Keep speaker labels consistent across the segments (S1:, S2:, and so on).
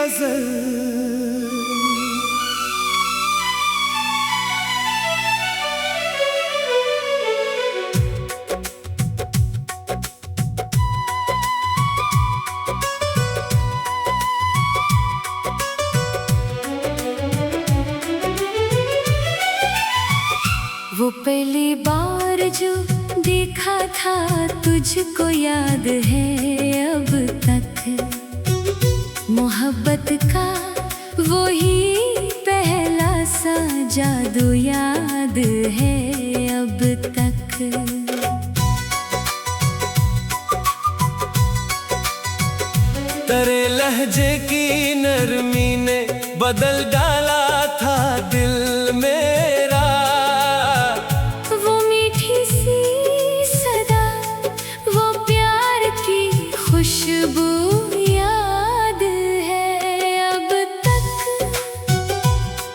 S1: गजल।
S2: वो पहली बार जो देखा था तुझको याद है अब तक। मोहब्बत का वो ही पहला सा जादू याद है अब तक।
S1: तेरे लहजे की नरमी ने बदल डाला था दिल मेरा।
S2: वो मीठी सी सदा, वो प्यार की खुशबू याद है अब तक।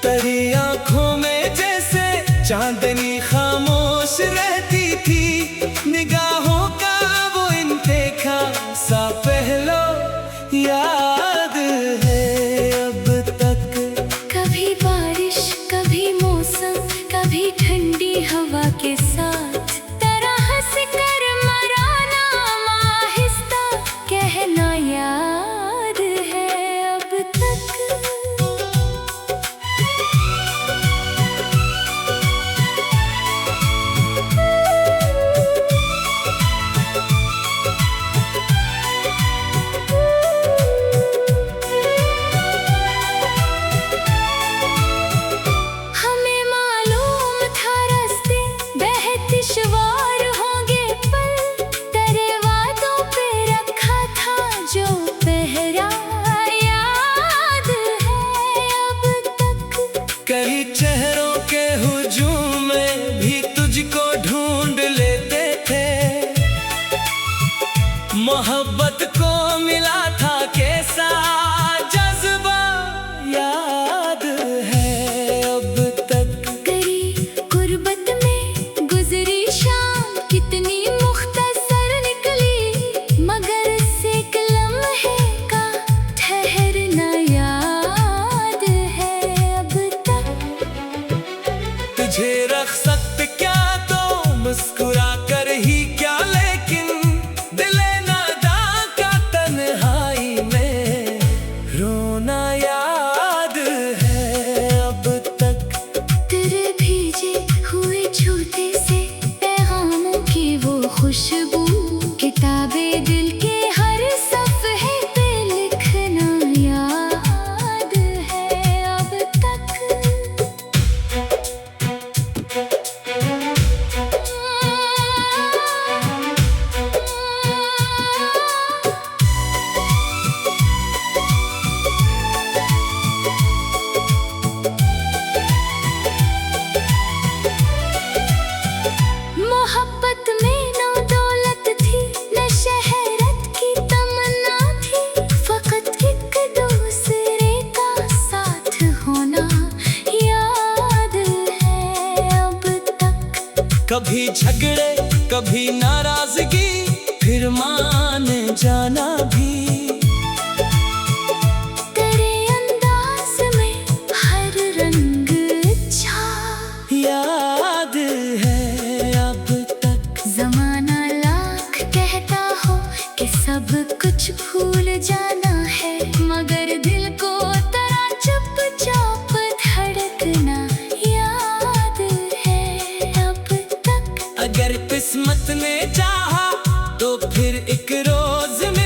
S1: तेरी आंखों में जैसे चांदनी खामोश रहती थी, निगाहों का वो इनदेखा सा पहलो याद है अब तक।
S2: कभी बारिश, कभी मौसम, कभी ठंडी हवा के साथ तेरा हंस कर मराना, आहिस्ता कहना याद है अब तक।
S1: कई चेहरों के हुजूम में भी तुझको ढूंढ लेते थे। मोहब्बत को मिला था कैसा जज्बा याद है अब तक।
S2: करी गुर्बत में गुजरी शाम कितनी मुख्तसर निकली, मगर से एक लम्हे का ठहरना याद है अब तक।
S1: तुझे रख सकते क्या तो मुस्कुरा कर ही क्या, लेकिन दिले नादा का तन्हाई में रोना याद है अब तक।
S2: तेरे भेजे हुए छूटे से पैगामों की वो खुशबू, किताबें दिल के हर सफ़हे पे लिखना याद है अब तक। मोहब्बत में न दौलत थी, न शहरत की तमन्ना थी, फकत एक दूसरे का साथ होना याद है अब तक।
S1: कभी झगड़े कभी नाराजगी, फिर मान जाना भी।
S2: तेरे अंदाज में हर रंग छा
S1: याद है अब तक।
S2: ज़माना लाख कहता हो कि सब कुछ भूल जाना है, मगर दिल को तेरा चुपचाप धड़कना याद है अब तक।
S1: अगर किस्मत ने चाहा तो फिर एक रोज में